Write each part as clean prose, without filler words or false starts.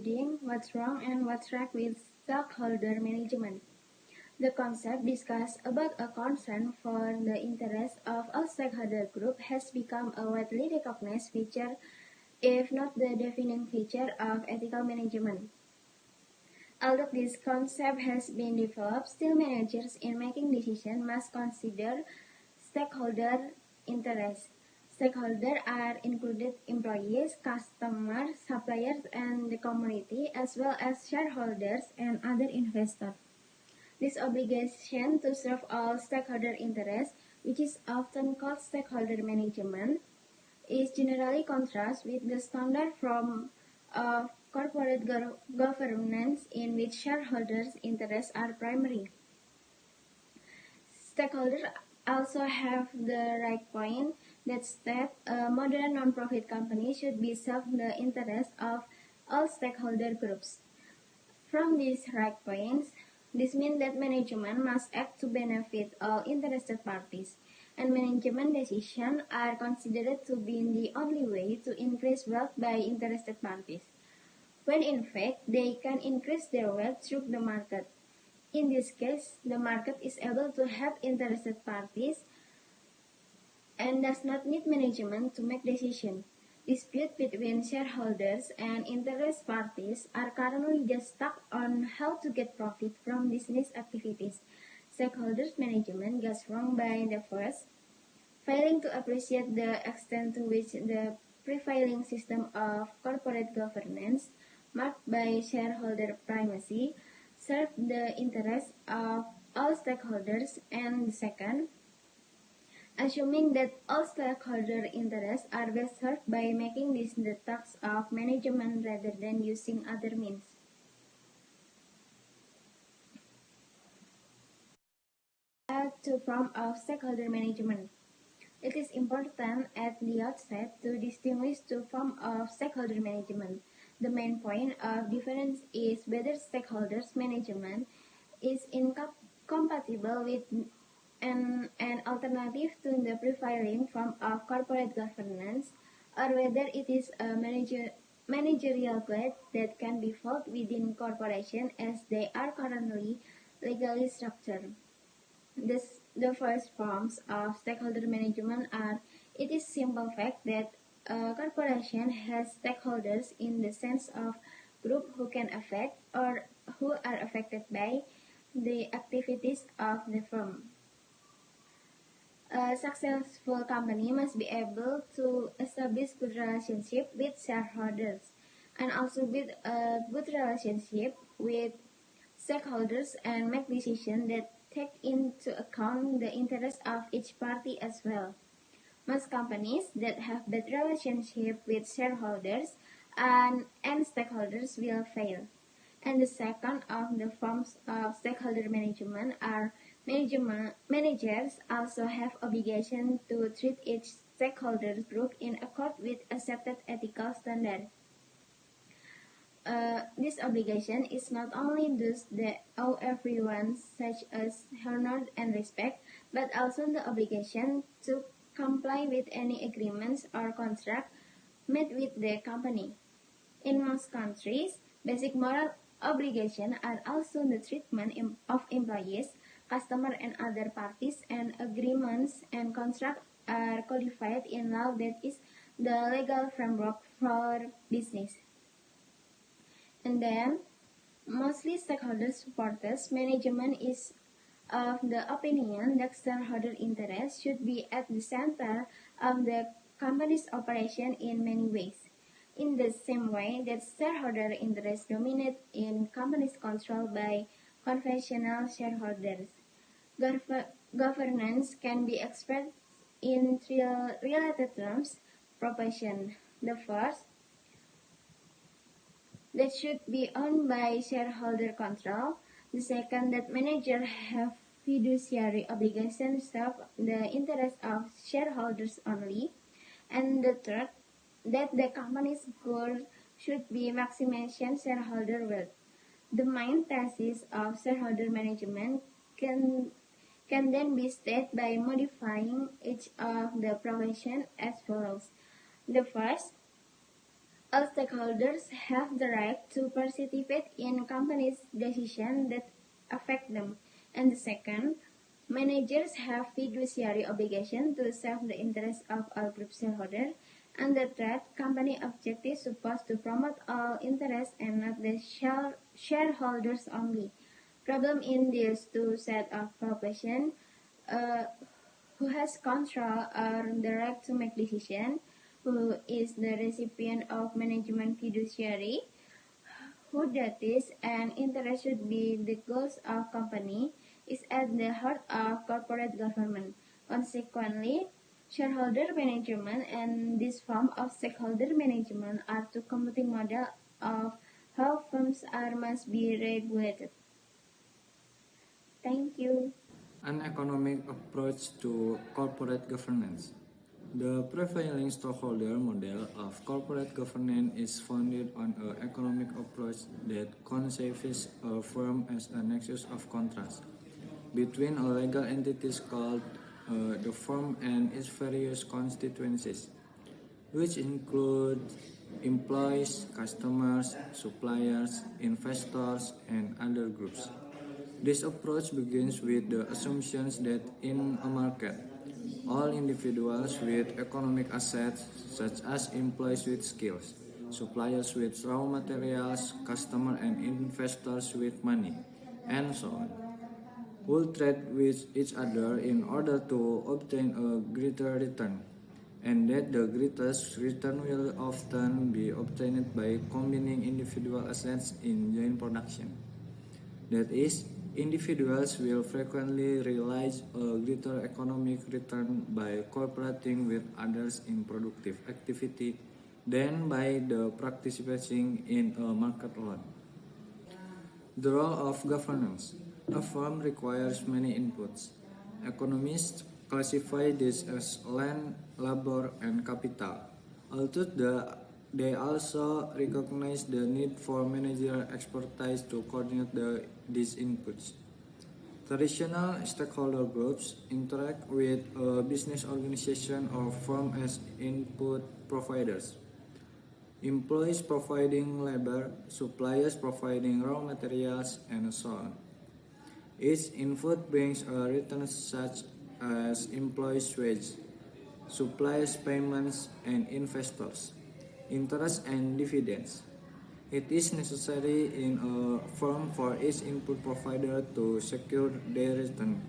reading What's Wrong and What's Right with Stakeholder Management. The concept discussed about a concern for the interests of all stakeholder group has become a widely recognized feature, if not the defining feature, of ethical management. Although this concept has been developed, still managers in making decisions must consider stakeholder interests. Stakeholders are included employees, customers, suppliers, and the community, as well as shareholders and other investors. This obligation to serve all stakeholder interests, which is often called stakeholder management, is generally contrast with the standard form of corporate governance in which shareholders' interests are primary. Stakeholders also have the right point that state a modern non-profit company should be serve the interests of all stakeholder groups. From these right points, this means that management must act to benefit all interested parties, and management decisions are considered to be the only way to increase wealth by interested parties, when in fact they can increase their wealth through the market. In this case, the market is able to help interested parties and does not need management to make decisions. Disputes between shareholders and interest parties are currently just stuck on how to get profit from business activities. Stakeholders management goes wrong by the first, failing to appreciate the extent to which the prevailing system of corporate governance, marked by shareholder primacy, serve the interests of all stakeholders, and the second, assuming that all stakeholder interests are best served by making this the task of management rather than using other means. Two forms of stakeholder management. It is important at the outset to distinguish two forms of stakeholder management. The main point of difference is whether stakeholders management is incompatible with an alternative to the prevailing form of corporate governance, or whether it is a managerial grade that can be found within corporations as they are currently legally structured. The first forms of stakeholder management are: it is simple fact that a corporation has stakeholders in the sense of group who can affect or who are affected by the activities of the firm. A successful company must be able to establish good relationship with shareholders and also build a good relationship with stakeholders and make decisions that take into account the interests of each party as well. Most companies that have bad relationship with shareholders and stakeholders will fail. And the second of the forms of stakeholder management are managers also have obligation to treat each stakeholder group in accord with accepted ethical standards. This obligation is not only those that owe everyone, such as honor and respect, but also the obligation to comply with any agreements or contract made with the company. In most countries, basic moral obligations are also the treatment of employees, customers, and other parties, and agreements and contracts are codified in law that is the legal framework for business. And then, mostly stakeholder supporters management is of the opinion that shareholder interests should be at the center of the company's operation in many ways. In the same way that shareholder interests dominate in companies controlled by conventional shareholders. Governance can be expressed in three related terms: proportion, the first, that should be owned by shareholder control; the second, that managers have fiduciary obligations to serve the interests of shareholders only; and the third, that the company's goal should be maximizing shareholder wealth. The main thesis of shareholder management can then be stated by modifying each of the provisions as follows. The first, All stakeholders have the right to participate in companies' decisions that affect them. And the second, managers have fiduciary obligation to serve the interests of all group shareholders. And the third, company objectives supposed to promote all interests and not the shareholders only. Problem in these two set of population, uh, who has control or the right to make decision, who is the recipient of management fiduciary, who that is and interest should be the goals of company, is at the heart of corporate government. Consequently, shareholder management and this form of stakeholder management are two competing models of how firms are must be regulated. Thank you. An economic approach to corporate governance. The prevailing stakeholder model of corporate governance is founded on an economic approach that conceives a firm as a nexus of contrast between a legal entities called the firm and its various constituencies, which include employees, customers, suppliers, investors, and other groups. This approach begins with the assumptions that in a market, all individuals with economic assets, such as employees with skills, suppliers with raw materials, customers and investors with money, and so on, will trade with each other in order to obtain a greater return, and that the greatest return will often be obtained by combining individual assets in joint production. That is, individuals will frequently realize a greater economic return by cooperating with others in productive activity than by the participating in a market alone. The role of governance. A firm requires many inputs. Economists classify this as land, labor, and capital, although they also recognize the need for managerial expertise to coordinate these inputs. Traditional stakeholder groups interact with a business organization or firm as input providers. Employees providing labor, suppliers providing raw materials, and so on. Each input brings a return such as employees' wage, suppliers' payments, and investors' interest and dividends. It is necessary in a firm for each input provider to secure their return,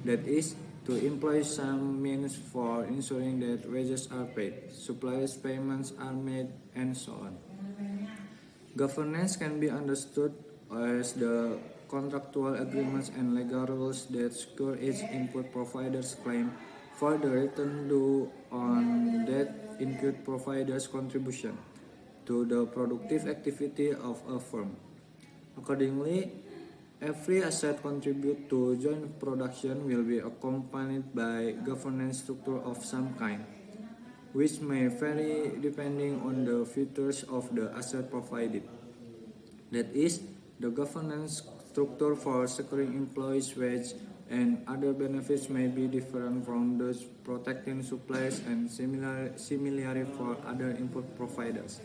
that is, to employ some means for ensuring that wages are paid, suppliers' payments are made, and so on. Governance can be understood as the contractual agreements and legal rules that secure each input provider's claim for the return due on that input provider's contribution to the productive activity of a firm. Accordingly, every asset contributed to joint production will be accompanied by governance structure of some kind, which may vary depending on the features of the asset provided. That is, the governance structure for securing employees' wage and other benefits may be different from those protecting suppliers and similarly for other input providers.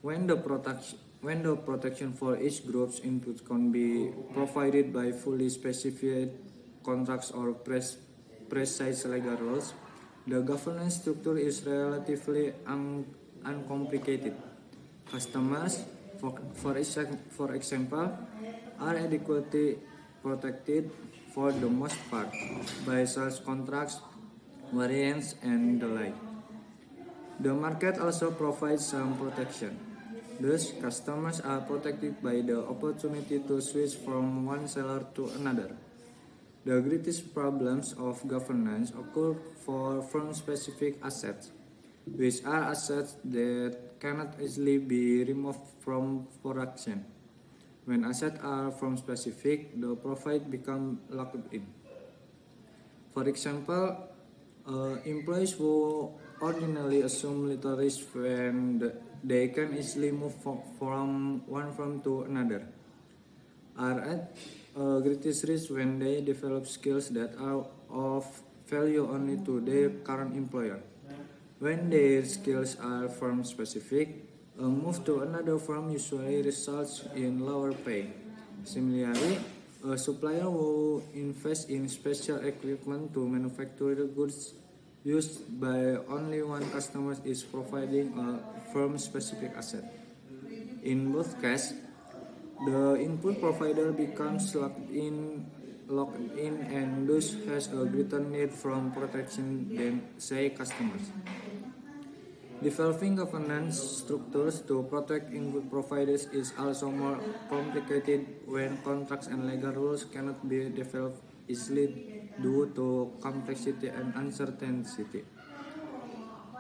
When the protection for each group's input can be provided by fully specified contracts or precise legal rules, the governance structure is relatively uncomplicated. Customers, for example, are adequately protected for the most part by sales contracts, variants, and the like. The market also provides some protection. Thus, customers are protected by the opportunity to switch from one seller to another. The greatest problems of governance occur for firm-specific assets, which are assets that cannot easily be removed from production. When assets are firm-specific, the profit becomes locked in. For example, employees who ordinarily assume little risk when they can easily move from one firm to another are at greatest risk when they develop skills that are of value only to their current employer. When their skills are firm-specific, a move to another firm usually results in lower pay. Similarly, a supplier who invests in special equipment to manufacture the goods used by only one customer is providing a firm-specific asset. In both cases, the input provider becomes locked in and thus has a greater need for protection than, say, customers. Developing governance structures to protect input providers is also more complicated when contracts and legal rules cannot be developed easily due to complexity and uncertainty.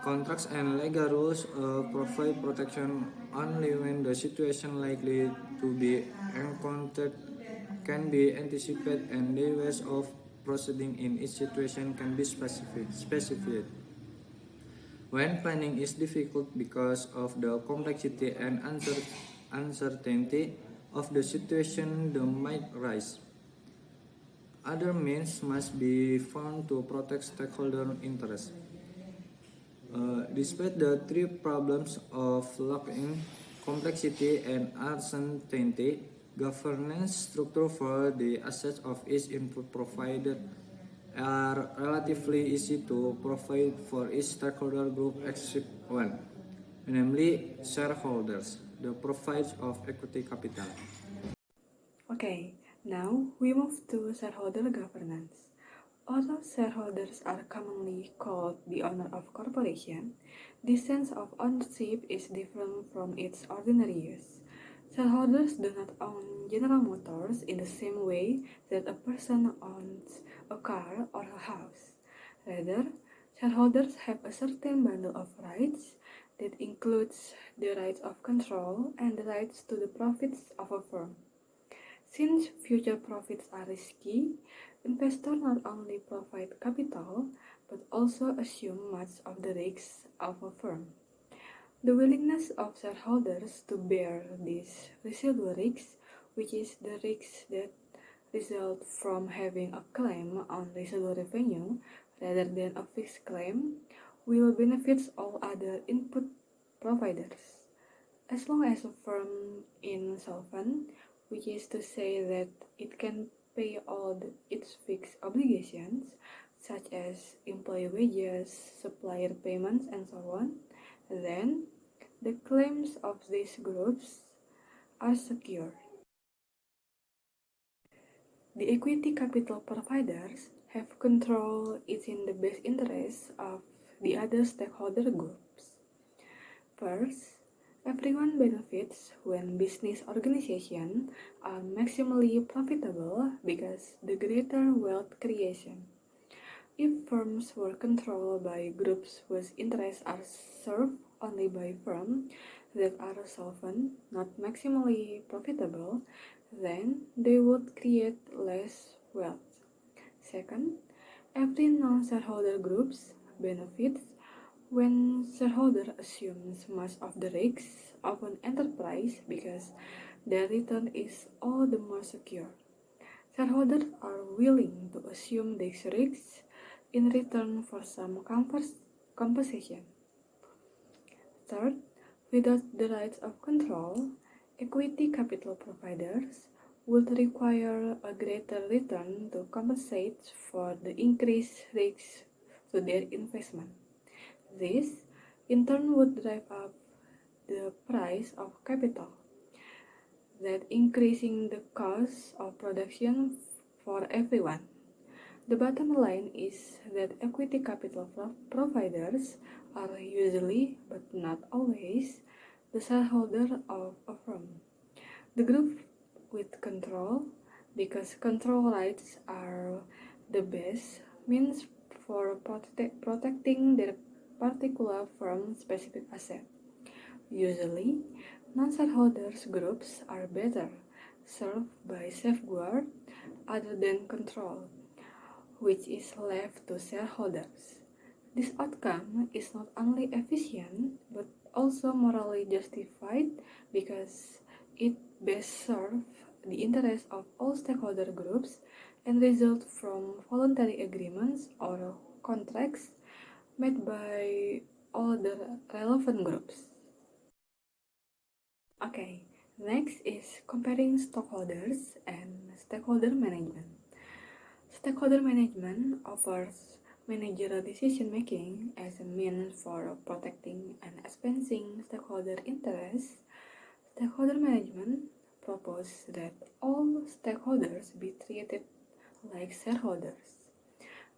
Contracts and legal rules provide protection only when the situation likely to be encountered can be anticipated and the ways of proceeding in each situation can be specified. When planning is difficult because of the complexity and uncertainty of the situation that might arise, other means must be found to protect stakeholder interests. Despite the three problems of lock-in, complexity, and uncertainty, governance structure for the assets of each input provider are relatively easy to provide for each stakeholder group except one, namely shareholders, the providers of equity capital. Okay, now we move to shareholder governance. Although shareholders are commonly called the owner of corporation, this sense of ownership is different from its ordinary use. Shareholders do not own General Motors in the same way that a person owns a car or a house. Rather, shareholders have a certain bundle of rights that includes the rights of control and the rights to the profits of a firm. Since future profits are risky, investors not only provide capital but also assume much of the risks of a firm. The willingness of shareholders to bear these residual risks, which is the risks that result from having a claim on residual revenue rather than a fixed claim, will benefit all other input providers. As long as a firm is insolvent, which is to say that it can pay all its fixed obligations, such as employee wages, supplier payments, and so on, then the claims of these groups are secure. The equity capital providers have control is in the best interest of the other stakeholder groups. First, everyone benefits when business organizations are maximally profitable because the greater wealth creation. If firms were controlled by groups whose interests are served only by firms that are solvent, not maximally profitable, then they would create less wealth. Second, every non-shareholder groups benefits when shareholder assumes much of the risks of an enterprise because their return is all the more secure. Shareholders are willing to assume these risks in return for some compensation. Third, without the rights of control, equity capital providers would require a greater return to compensate for the increased risks to their investment. This, in turn, would drive up the price of capital, that increasing the cost of production for everyone. The bottom line is that equity capital providers are usually, but not always, the shareholder of a firm. The group with control, because control rights are the best means for protecting their particular firm-specific asset. Usually, non-shareholders groups are better served by safeguard other than control, which is left to shareholders. This outcome is not only efficient but also morally justified because it best serves the interests of all stakeholder groups and results from voluntary agreements or contracts made by all the relevant groups. Okay, next is comparing stockholders and stakeholder management. Stakeholder management offers managerial decision making as a means for protecting and advancing stakeholder interests. Stakeholder management proposes that all stakeholders be treated like shareholders.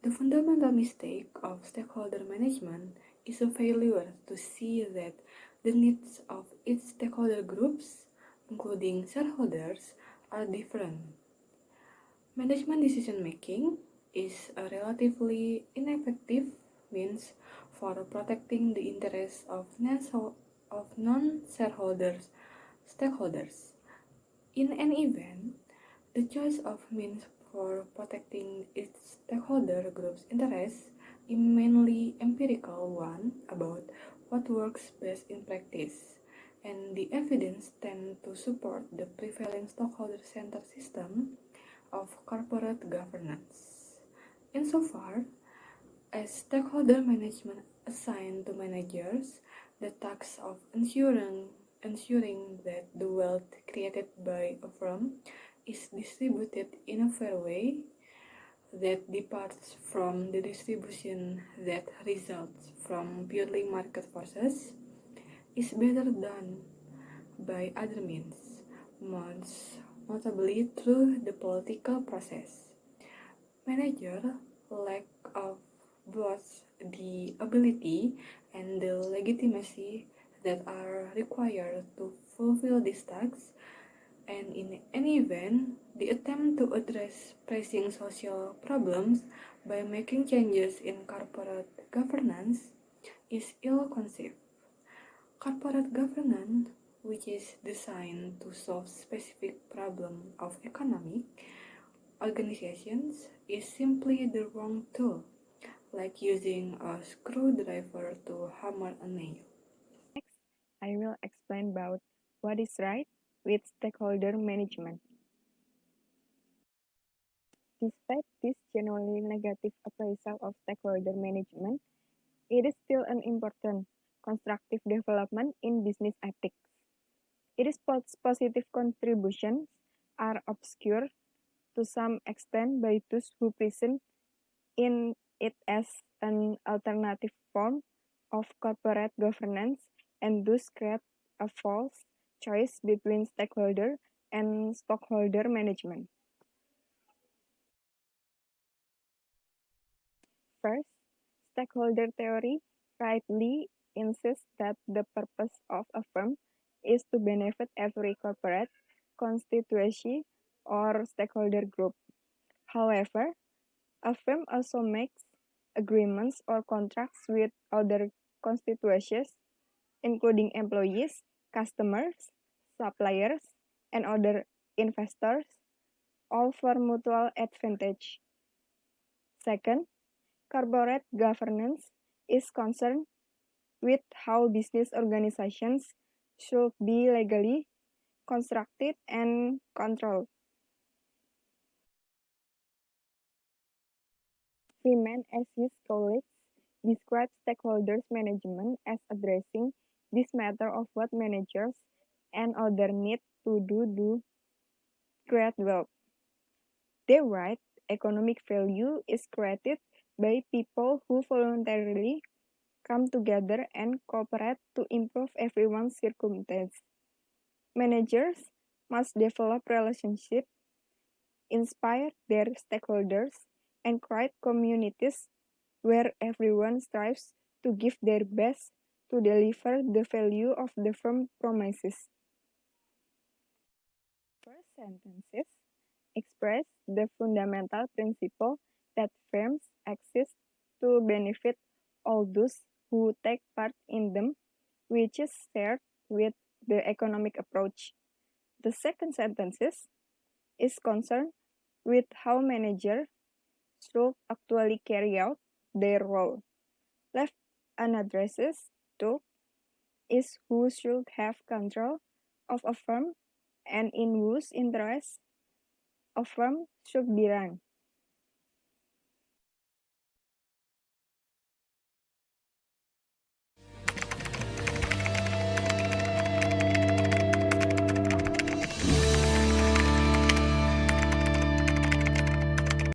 The fundamental mistake of stakeholder management is a failure to see that the needs of each stakeholder groups, including shareholders, are different. Management decision making is a relatively ineffective means for protecting the interests of non-shareholders stakeholders. In an event, the choice of means for protecting its stakeholder group's interests is mainly empirical one about what works best in practice, and the evidence tends to support the prevailing stockholder-centered system of corporate governance. Insofar as stakeholder management assigned to managers the task of ensuring that the wealth created by a firm is distributed in a fair way that departs from the distribution that results from purely market forces is better done by other means, most notably through the political process. Managers lack of both the ability and the legitimacy that are required to fulfill these tasks, and in any event, the attempt to address pressing social problems by making changes in corporate governance is ill-conceived. Corporate governance, which is designed to solve specific problems of economic organizations, is simply the wrong tool, like using a screwdriver to hammer a nail. Next, I will explain about what is right with stakeholder management. Despite this generally negative appraisal of stakeholder management, it is still an important constructive development in business ethics. Its positive contributions are obscured to some extent by those who present in it as an alternative form of corporate governance and thus create a false choice between stakeholder and stockholder management. First, stakeholder theory rightly insists that the purpose of a firm is to benefit every corporate, constituency, or stakeholder group. However, a firm also makes agreements or contracts with other constituencies, including employees, customers, suppliers, and other investors, all for mutual advantage. Second, corporate governance is concerned with how business organizations should be legally constructed and controlled. Freeman, as his colleagues, describes stakeholders management as addressing this matter of what managers and others need to do to create wealth. They write, economic value is created by people who voluntarily come together and cooperate to improve everyone's circumstances. Managers must develop relationships, inspire their stakeholders, and create communities where everyone strives to give their best to deliver the value of the firm promises. First sentences express the fundamental principle that firms exist to benefit all those who take part in them, which is shared with the economic approach. The second sentence is concerned with how managers should actually carry out their role. Left unaddressed, though, is who should have control of a firm and in whose interest a firm should be run.